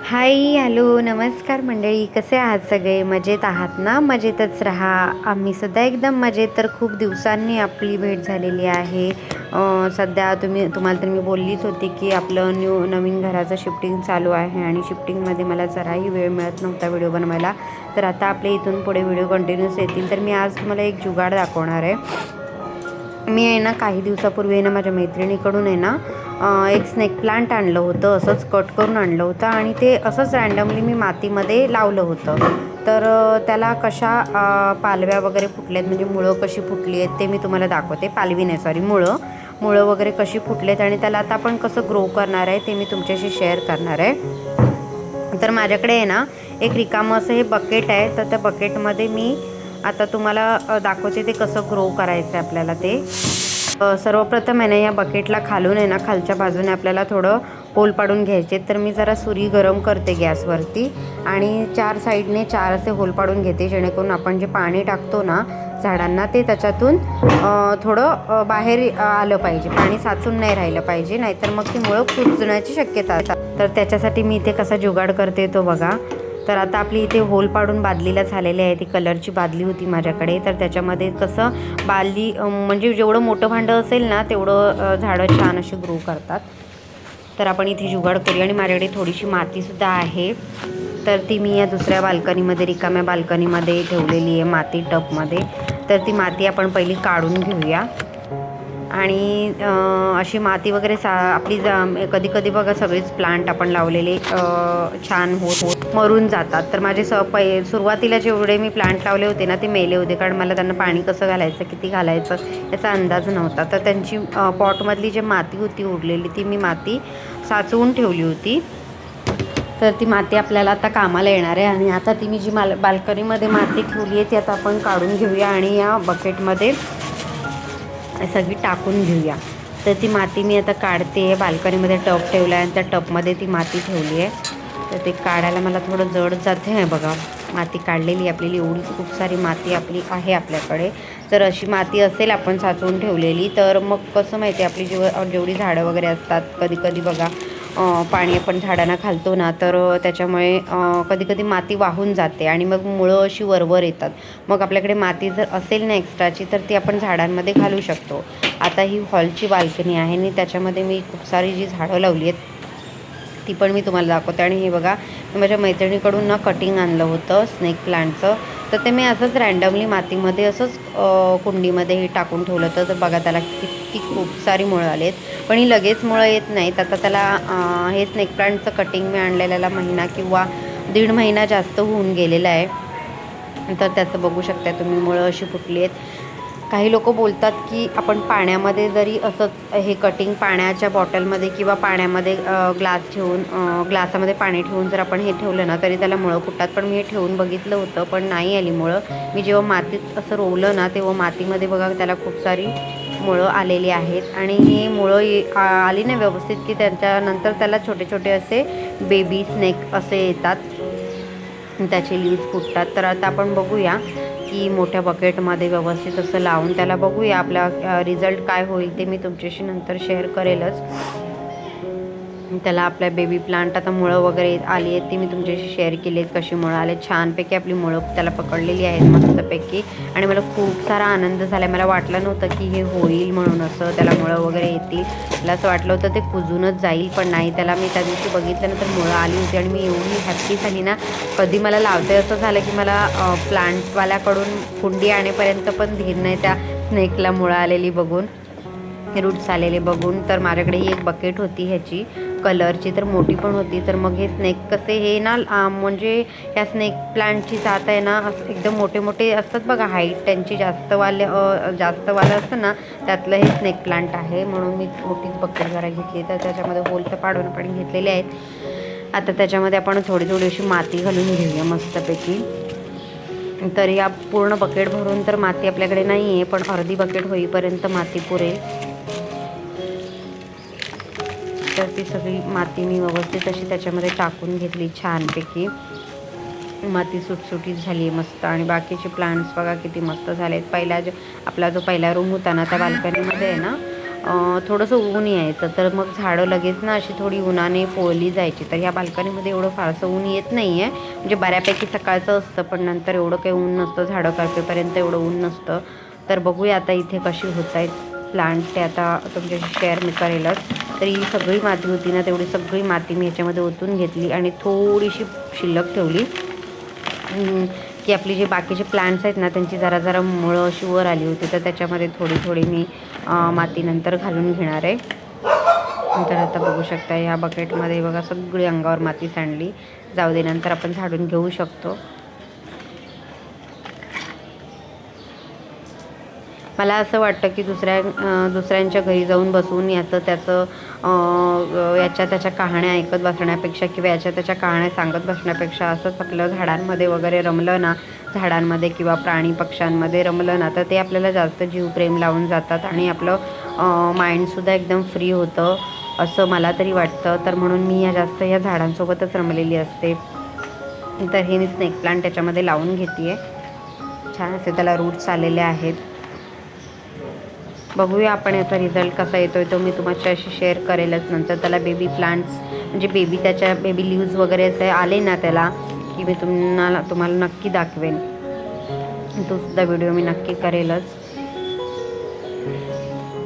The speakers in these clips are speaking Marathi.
हाय, हॅलो, नमस्कार मंडळी. कसे आहात सगळे? मजेत आहात ना? मजेतच राहा. आम्ही सुद्धा एकदम मजेत. तर खूप दिवसांनी आपली भेट झालेली आहे. सध्या तुम्हाला तर मी बोललीच होती की आपलं नवीन घराचं शिफ्टिंग चालू आहे आणि शिफ्टिंगमध्ये मला जराही वेळ मिळत नव्हता व्हिडिओ बनवायला. तर आता आपले इथून पुढे व्हिडिओ कंटिन्यूस येतील. तर मी आज तुम्हाला एक जुगाड दाखवणार आहे. मी आहे ना काही दिवसापूर्वी आहे ना माझ्या मैत्रिणीकडून आहे ना एक स्नेक प्लांट आणलं होतं. असंच कट करून आणलं होतं आणि ते असंच रँडमली मी मातीमध्ये लावलं होतं. तर त्याला कशा पालव्या वगैरे फुटल्यात, म्हणजे मुळं कशी फुटली आहेत ते मी तुम्हाला दाखवते. पालवी नाही, सॉरी, मुळं वगैरे कशी फुटलेत आणि त्याला आता आपण कसं ग्रो करणार आहे ते मी तुमच्याशी शेअर करणार आहे. तर माझ्याकडे आहे ना एक रिकामं असं हे बकेट आहे. तर त्या बकेटमध्ये मी आता तुम्हाला दाखवते ते कसं ग्रो करायचं आहे आपल्याला ते. सर्वप्रथम आहे ना या बकेटला खालून आहे ना खालच्या बाजूने आपल्याला थोडं होल पाडून घ्यायचे. तर मी जरा सुरी गरम करते गॅसवरती आणि 4 साईडने 4 असे होल पाडून घेते, जेणेकरून आपण जे पाणी टाकतो ना झाडांना ते त्याच्यातून थोडं बाहेर आलं पाहिजे, पाणी साचून नाही राहिलं पाहिजे, नाहीतर मग ती मुळं कुजण्याची शक्यता असते. तर त्याच्यासाठी मी इथे कसा जुगाड करते तो बघा. तर आता आपली इथे होल पाडून बादलीला झालेली आहे. ती कलरची बादली होती माझ्याकडे. तर त्याच्यामध्ये कसं बादली म्हणजे जेवढं मोठं भांडं असेल ना तेवढं झाडं छान अशी ग्रो करतात. तर आपण इथे जुगाड करूया. आणि माझ्याकडे थोडीशी मातीसुद्धा आहे. तर ती मी या दुसऱ्या बाल्कनीमध्ये, रिकाम्या बाल्कनीमध्ये ठेवलेली आहे, माती टबमध्ये. तर ती माती आपण पहिली काढून घेऊया. आणि अशी माती वगैरे आपली कधी कधी बघा सगळेच प्लांट आपण लावलेले छान होत मरून जातात. तर माझे सुरुवातीला जेवढे मी प्लांट लावले होते ना ते मेले होते, कारण मला त्यांना पाणी कसं घालायचं, किती घालायचं याचा अंदाज नव्हता. तर त्यांची पॉटमधली जी माती होती उरलेली ती मी माती साचवून ठेवली होती. तर ती माती आपल्याला आता कामाला येणार आहे. आणि आता ती मी जी बाल्कनीमध्ये माती ठेवली आहे ती आता आपण काढून घेऊया आणि या बकेटमध्ये सगळी टाकून घेऊया. तर ती माती मी आता काढते. बाल्कनीमध्ये टब ठेवला आहे आणि त्या टबमध्ये ती माती ठेवली आहे. तर ते काढायला मला थोडं जड जाते आहे बघा. माती काढलेली आपल्याला एवढी खूप सारी माती आपली आहे आपल्याकडे. जर अशी माती असेल आपण साचवून ठेवलेली तर मग कसं माहिती आहे आपली जेवढी झाडं वगैरे असतात, कधी कधी बघा पाणी आपण झाडांना घालतो ना तर त्याच्यामुळे कधी कधी माती वाहून जाते आणि मग मुळं अशी वरवर येतात. मग आपल्याकडे माती जर असेल ना एक्स्ट्राची तर ती आपण झाडांमध्ये घालू शकतो. आता ही हॉलची बाल्कनी आहे आणि त्याच्यामध्ये मी खूप सारी जी झाडं लावली आहेत ती पण मी तुम्हाला दाखवते. आणि हे बघा, मी माझ्या मैत्रिणीकडून ना कटिंग आणलं होतं स्नेक प्लांटचं. तर ते मी असंच रँडमली मातीमध्ये असंच कुंडीमध्ये हे टाकून ठेवलं होतं. तर बघा त्याला किती खूप सारी मुळं आली आहेत. पण ही लगेच मुळं येत नाहीत. आता त्याला हे स्नेक प्लांटचं कटिंग मी आणलेल्याला महिना किंवा 1.5 महिना जास्त होऊन गेलेला आहे. तर त्याचं बघू शकता तुम्ही, मुळं अशी फुटली आहेत. काही लोक बोलतात की आपण पाण्यामध्ये जरी असंच हे कटिंग पाण्याच्या बॉटलमध्ये किंवा पाण्यामध्ये ग्लासामध्ये पाणी ठेवून जर आपण हे ठेवलं ना तरी त्याला मुळं फुटतात. पण मी हे ठेवून बघितलं होतं पण नाही आली मुळं. मी जेव्हा मातीत असं रोवलं ना तेव्हा मातीमध्ये बघा त्याला खूप सारी मुळं आलेली आहेत. आणि ही मुळं आली ना व्यवस्थित की त्याच्यानंतर त्याला छोटे छोटे असे बेबी स्नेक असे येतात, त्याचे लीव्स फुटतात. तर आता आपण बघूया की मोठ्या बकेटमध्ये व्यवस्थित असं लावून त्याला बघूया आपला रिझल्ट काय होईल. ते मी तुमच्याशी नंतर शेअर करेलच. त्याला आपल्या बेबी प्लांट आता मुळं वगैरे आली आहेत ती मी तुमच्याशी शेअर केली आहेत. कशी मुळं आले, छानपैकी आपली मुळं त्याला पकडलेली आहेत मस्तपैकी. आणि मला खूप सारा आनंद झाला. मला वाटलं नव्हतं की हे होईल म्हणून, असं त्याला मुळं वगैरे येतील. मला असं वाटलं होतं ते कुजूनच जाईल, पण नाही, त्याला मी त्या दिवशी बघितल्यानंतर मुळं आली होती आणि मी एवढी हॅप्पी झाली ना. कधी मला लावते असं झालं की मला प्लांटवाल्याकडून कुंडी आणेपर्यंत पण धीर नाही त्या स्नेकला मुळं आलेली बघून, रूट्स आलेले बघून. तर माझ्याकडे ही एक बकेट होती ह्याची कलरची, तर मोठी पण होती. तर मग हे स्नेक कसे हे ना म्हणजे ह्या स्नेक प्लांटची जात आहे ना एकदम मोठे मोठे असतात बघा, हाईट त्यांची जास्तवालं असतं ना त्यातलं हे स्नेक प्लांट आहे. म्हणून मी मोठीच बकेट जरा घेतली. तर त्याच्यामध्ये होल तर पाडून पण घेतलेले आहेत. आता त्याच्यामध्ये आपण थोडी थोडी अशी माती घालून घेऊया मस्तपैकी. तर या पूर्ण बकेट भरून तर माती आपल्याकडे नाही आहे, पण अर्धी बकेट होईपर्यंत माती पुरेल. तर ती सगळी माती मी व्यवस्थित अशी त्याच्यामध्ये टाकून घेतली छानपैकी. माती सुटसुटीत झाली आहे मस्त. आणि बाकीचे प्लांट्स बघा किती मस्त झाले आहेत. आपला जो पहिला रूम होता ना त्या बाल्कनीमध्ये आहे ना थोडंसं ऊन यायचं, तर मग झाडं लगेच ना अशी थोडी उन्हाने पोळली जायची. तर ह्या बाल्कनीमध्ये एवढं फारसं ऊन येत नाही आहे, म्हणजे बऱ्यापैकी सकाळचं असतं, पण नंतर एवढं काही ऊन नसतं, झाडं करपेपर्यंत एवढं ऊन नसतं. तर बघूया आता इथे कशी होत आहेत प्लांट, ते आता तुमच्याशी शेअर मी करेलच. तर ही सगळी माती होती ना, तेवढी सगळी माती मी ह्याच्यामध्ये ओतून घेतली आणि थोडीशी शिल्लक ठेवली, की आपली जे बाकीचे प्लांट्स आहेत ना त्यांची जरा जरा मुळं अशी वर आली होती, तर त्याच्यामध्ये थोडी थोडी मी माती नंतर घालून घेणार आहे. नंतर आता बघू शकता ह्या बकेटमध्ये बघा सगळी अंगावर माती सांडली. जाऊ दे, नंतर आपण झाडून घेऊ शकतो. मला असं वाटतं की दुसऱ्यांच्या घरी जाऊन बसून याच्या त्याच्या कहाण्या ऐकत बसण्यापेक्षा किंवा याच्या त्याच्या कहाण्या सांगत बसण्यापेक्षा असंच आपलं झाडांमध्ये वगैरे रमलं ना, झाडांमध्ये किंवा प्राणी पक्ष्यांमध्ये रमलं ना, तर ते आपल्याला जास्त जीव प्रेम लावून जातात आणि आपलं माइंडसुद्धा एकदम फ्री होतं, असं मला तरी वाटतं. तर म्हणून मी जास्त या झाडांसोबतच रमलेली असते. तर हे मी स्नेक प्लांट त्याच्यामध्ये लावून घेते आहे. छान असे त्याला रूट्स आलेले आहेत. बघूया आपण याचा रिझल्ट कसा येतो आहे, तो मी तुमच्याशी शेअर करेलच नंतर. त्याला बेबी प्लांट्स म्हणजे त्याच्या बेबी लीव्ज वगैरे असे आले ना त्याला, की मी तुम्हाला नक्की दाखवेन. तो सुद्धा व्हिडिओ मी नक्की करेलच.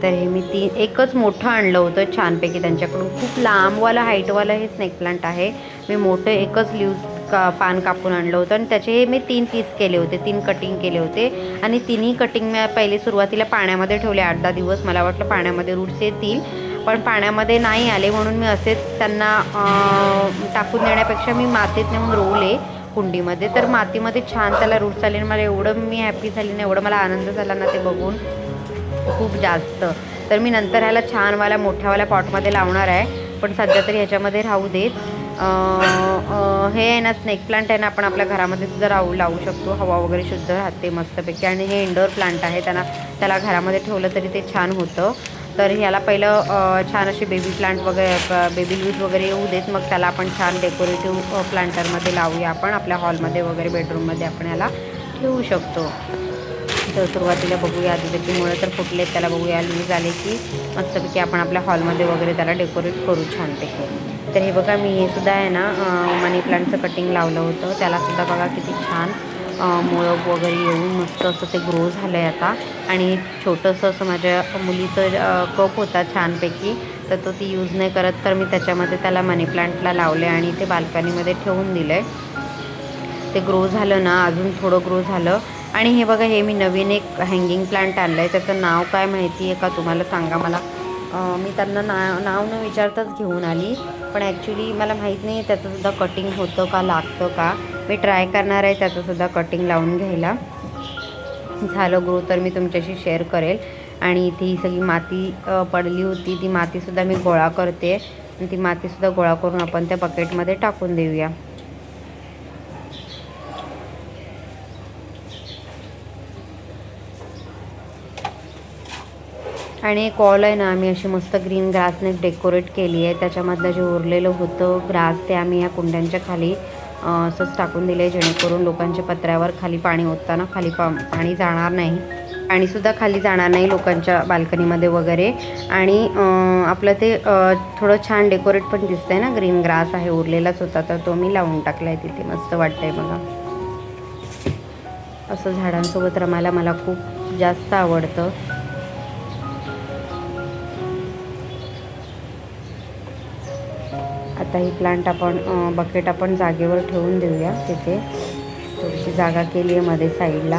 तर हे मी एकच मोठं आणलं होतं छानपैकी त्यांच्याकडून, खूप लांबवाला हाईटवाला हे स्नेक प्लांट आहे. मी मोठं एकच पान कापून आणलं होतं आणि त्याचे मी 3 पीस केले होते, 3 कटिंग केले होते आणि तिन्ही कटिंग मी पहिले सुरुवातीला पाण्यामध्ये ठेवले 8-10 दिवस. मला वाटलं पाण्यामध्ये रूट्स येतील, पण पाण्यामध्ये नाही आले, म्हणून मी असेच त्यांना टाकून देण्यापेक्षा मी मातीत नेऊन रोवले कुंडीमध्ये. तर मातीमध्ये छान त्याला रूट्स आले आणि मला एवढं मी हॅपी झाली ना, एवढं मला आनंद झाला ना ते बघून खूप जास्त. तर मी नंतर ह्याला छानवाला मोठ्यावाल्या पॉटमध्ये लावणार आहे, पण सध्या तरी ह्याच्यामध्ये राहू देत. हे आहे ना स्नेक प्लांट आहे ना, आपण आपल्या घरामध्ये सुद्धा लावू शकतो. हवा वगैरे शुद्ध राहते मस्तपैकी. आणि हे इंडोर प्लांट आहे, त्याला घरामध्ये ठेवलं तरी ते छान होतं. तर ह्याला पहिलं छान असे बेबी प्लांट वगैरे बेबी लीव्ज वगैरे येऊ देत, मग त्याला आपण छान डेकोरेटिव्ह प्लांटरमध्ये लावूया. आपण आपल्या हॉलमध्ये वगैरे बेडरूममध्ये आपण ह्याला ठेवू शकतो. तर सुरुवातीला बघूया आधी त्याची मुळं तर फुटलेत, त्याला बघूया लीव्ज आले की मस्तपैकी आपण आपल्या हॉलमध्ये वगैरे त्याला डेकोरेट करू छानपैकी. तर हे बघा मी हे सुद्धा आहे ना मनी प्लांटचं कटिंग लावलं होतं, त्यालासुद्धा बघा किती छान मुळं वगैरे येऊन मस्त असं ते ग्रो झालं आहे आता. आणि छोटंसं असं माझ्या मुलीचं कप होता छानपैकी, तर तो ती यूज नाही करत, तर मी त्याच्यामध्ये त्याला मनी प्लांटला लावले आणि ते बाल्कनीमध्ये ठेवून दिलं आहे. ते ग्रो झालं ना, अजून थोडं ग्रो झालं. आणि हे बघा हे मी नवीन एक हँगिंग प्लांट आणलं आहे, त्याचं नाव काय माहिती आहे का तुम्हाला सांगा मला. मी त्यांना नाव न विचारताच घेऊन आली, पण ॲक्च्युली मला माहीत नाही त्याचंसुद्धा कटिंग होतं का लागतं का. मी ट्राय करणार आहे त्याचंसुद्धा कटिंग लावून घ्यायला. झालं ग्रो तर मी तुमच्याशी शेअर करेल. आणि इथे ही सगळी माती पडली होती, ती मातीसुद्धा मी गोळा करते आणि ती मातीसुद्धा गोळा करून आपण त्या बकेटमध्ये टाकून देऊया. आणि एक वॉल आहे ना, आम्ही अशी मस्त ग्रीन ग्रासने डेकोरेट केली आहे. त्याच्यामधलं जे उरलेलं होतं ग्रास ते आम्ही ह्या कुंड्यांच्या खाली असंच टाकून दिलं आहे, जेणेकरून लोकांच्या पत्र्यावर खाली पाणी ओतताना खाली पाणी जाणार नाही, पाणीसुद्धा खाली जाणार नाही लोकांच्या बाल्कनीमध्ये वगैरे. आणि आपलं ते थोडं छान डेकोरेट पण दिसतं आहे ना. ग्रीन ग्रास आहे उरलेलाच होता, तर तो मी लावून टाकला आहे तिथे. मस्त वाटतं आहे बघा. असं झाडांसोबत रमायला मला खूप जास्त आवडतं. आता ही प्लांट आपण बकेट आपण जागेवर ठेवून देऊया. तिथे थोडीशी जागा केली आहे मध्ये साईडला.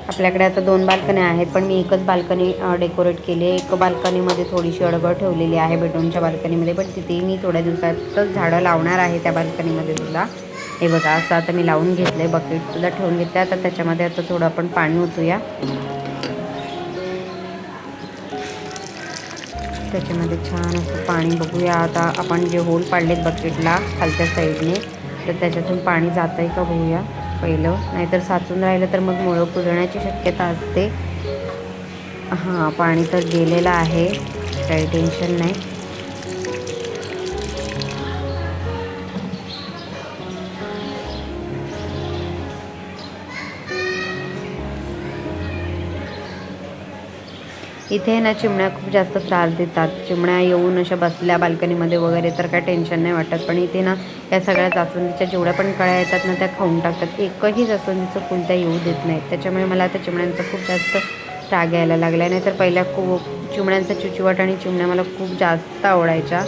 आपल्याकडे आता 2 बाल्कनी आहेत, पण मी एकच बाल्कनी डेकोरेट केली आहे. एक बाल्कनीमध्ये थोडीशी अडगळ ठेवलेली आहे बेडरूमच्या बाल्कनीमध्ये, पण तिथेही मी थोड्या दिवसातच झाडं लावणार आहे त्या बाल्कनीमध्ये सुद्धा. हे बघा असं आता मी लावून घेतलं आहे, बकेटसुद्धा ठेवून घेतलं आहे. आता त्याच्यामध्ये आता थोडं आपण पाणी ओतूया. त्याच्यामध्ये छान असं पाणी बघूया. आता आपण जे होल पाडलेत बकेटला खालच्या साईडने, तर त्याच्यातून पाणी जातं आहे का बघूया पहिलं. नाहीतर साचून राहिलं तर मग मुळं कुजण्याची शक्यता असते. हां, पाणी तर गेलेलं आहे, काही टेन्शन नाही. इथे ना चिमण्या खूप जास्त त्रास देतात. चिमण्या येऊन अशा बसल्या बाल्कनीमध्ये वगैरे तर काय टेन्शन नाही वाटत, पण इथे ना या सगळ्या जास्वंदीच्या जेवढ्या पण कळ्या येतात ना त्या खाऊन टाकतात. एकही जास्वंदीचं फुल त्या येऊ देत नाहीत. त्याच्यामुळे मला आता चिमण्यांचा खूप जास्त राग यायला लागला आहे. नाहीतर पहिल्या खूप चिमण्यांचा चिवचिवाट आणि चिमण्या मला खूप जास्त आवडायच्या,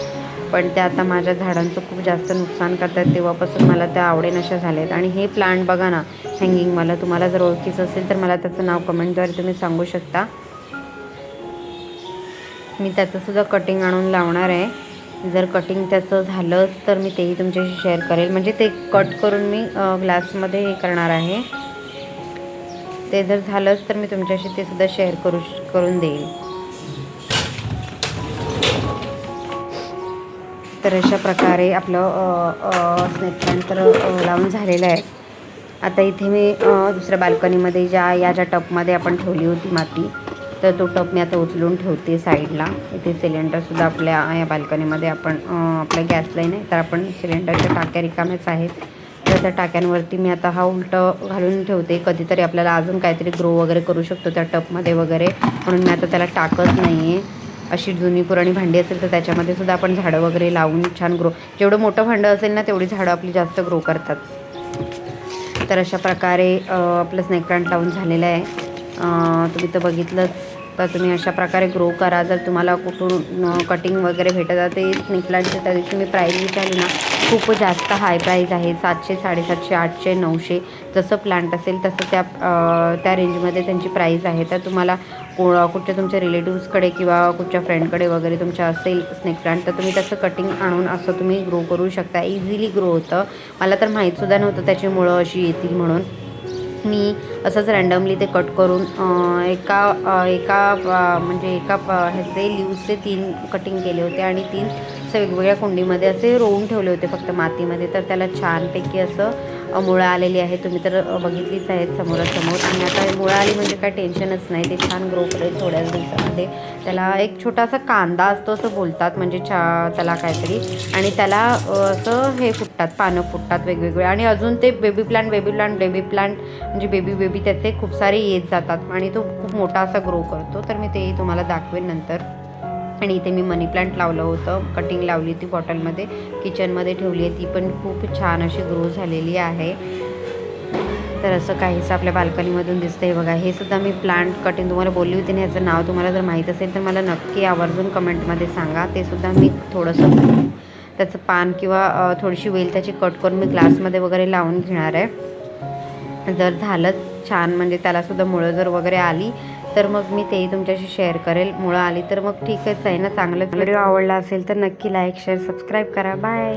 पण त्या आता माझ्या झाडांचं खूप जास्त नुकसान करतात. तेव्हापासून मला त्या आवडेनाशा झाल्या आहेत. आणि हे प्लांट बघा ना हँगिंग, मला तुम्हाला जर ओळखीचं असेल तर मला त्याचं नाव कमेंटद्वारे तुम्ही सांगू शकता. मी त्याचंसुद्धा कटिंग आणून लावणार आहे. जर कटिंग त्याचं झालंच तर मी तेही तुमच्याशी शेअर करेल. म्हणजे ते कट करून मी ग्लासमध्ये हे करणार आहे. ते जर झालंच तर मी तुमच्याशी ते सुद्धा शेअर करून देईल. तर अशा प्रकारे आपलं स्नेक प्लांट तर लावून झालेलं आहे. आता इथे मी दुसऱ्या बाल्कनीमध्ये ज्या टबमध्ये आपण ठेवली होती माती, तर तो टब मी आता उचलून ठेवते साईडला. इथे सिलेंडरसुद्धा आपल्या या बाल्कनीमध्ये आपण आपल्या गॅस लाईन आहे, तर आपण सिलेंडरच्या टाक्या रिकाम्याच आहेत. तर त्या टाक्यांवरती मी आता हा उलटं घालून ठेवते. कधीतरी आपल्याला अजून काहीतरी ग्रो वगैरे करू शकतो त्या टबमध्ये वगैरे, म्हणून मी आता त्याला टाकत नाही आहे. अशी जुनी पुराणी भांडी असेल तर त्याच्यामध्ये सुद्धा आपण झाडं वगैरे लावून छान ग्रो, जेवढं मोठं भांडं असेल ना तेवढी झाडं आपली जास्त ग्रो करतात. तर अशा प्रकारे आपलं स्नेक प्लांट लावून झालेलं आहे. तुम्ही तर बघितलंच. तर तुम्ही अशा प्रकारे ग्रो करा. जर तुम्हाला कुठून कटिंग वगैरे भेटत जाते स्नेक प्लांटची, त्या दिवशी मी प्राईस विचारली ना, खूप जास्त हाय प्राईज आहे. 700, 750, 800, 900 जसं प्लांट असेल तसं त्या रेंजमध्ये त्यांची प्राईज आहे. तर तुम्हाला कुठच्या तुमच्या रिलेटिव्सकडे किंवा कुठच्या फ्रेंडकडे वगैरे तुमच्या असेल स्नेक प्लांट, तर तुम्ही त्याचं कटिंग आणून असं तुम्ही ग्रो करू शकता. इझिली ग्रो होतं. मला तर माहीतसुद्धा नव्हतं त्याची मुळं अशी येतील म्हणून. मी असंच रँडमली ते कट करून म्हणजे एका ह्याचे लिव्हचे 3 कटिंग केले होते आणि 3 असे वेगवेगळ्या कुंडीमध्ये असे रोवून ठेवले होते फक्त मातीमध्ये. तर त्याला छानपैकी असं मुळं आलेली आहे. तुम्ही तर बघितलीच आहेत समोरासमोर. आणि आता मुळं आली म्हणजे काय टेन्शनच नाही, ते छान ग्रो करेल थोड्याच दिवसामध्ये. त्याला एक छोटासा कांदा असतो असं बोलतात, म्हणजे त्याला काहीतरी, आणि त्याला असं हे फुटतात, पानं फुटतात वेगवेगळे. आणि अजून ते बेबी प्लांट म्हणजे बेबी त्याचे खूप सारे येत जातात आणि तो खूप मोठा असा ग्रो करतो. तर मी तेही तुम्हाला दाखवेन नंतर. आणि इथे मी मनी प्लांट लावलं होतं, कटिंग लावली होती बॉटलमध्ये, किचनमध्ये ठेवली आहे. ती पण खूप छान अशी ग्रो झालेली आहे. तर असं काहीसं आपल्या बाल्कनीमधून दिसतं आहे बघा. हे सुद्धा मी प्लांट कटिंग तुम्हाला बोलली होती ना, ह्याचं नाव तुम्हाला जर माहीत असेल तर मला नक्की आवर्जून कमेंटमध्ये सांगा. ते सुद्धा मी थोडंसं त्याचं पान किंवा थोडीशी वेल त्याची कट करून मी ग्लासमध्ये वगैरे लावून घेणार आहे. जर झालंच छान, म्हणजे त्यालासुद्धा मुळं जर वगैरे आली तर मग मी तेही तुमच्याशी शेअर करेल. मुळं आली तर मग ठीकच आहे ना, चांगलंच. व्हिडिओ आवडला असेल तर नक्की लाईक, शेअर, सबस्क्राईब करा. बाय.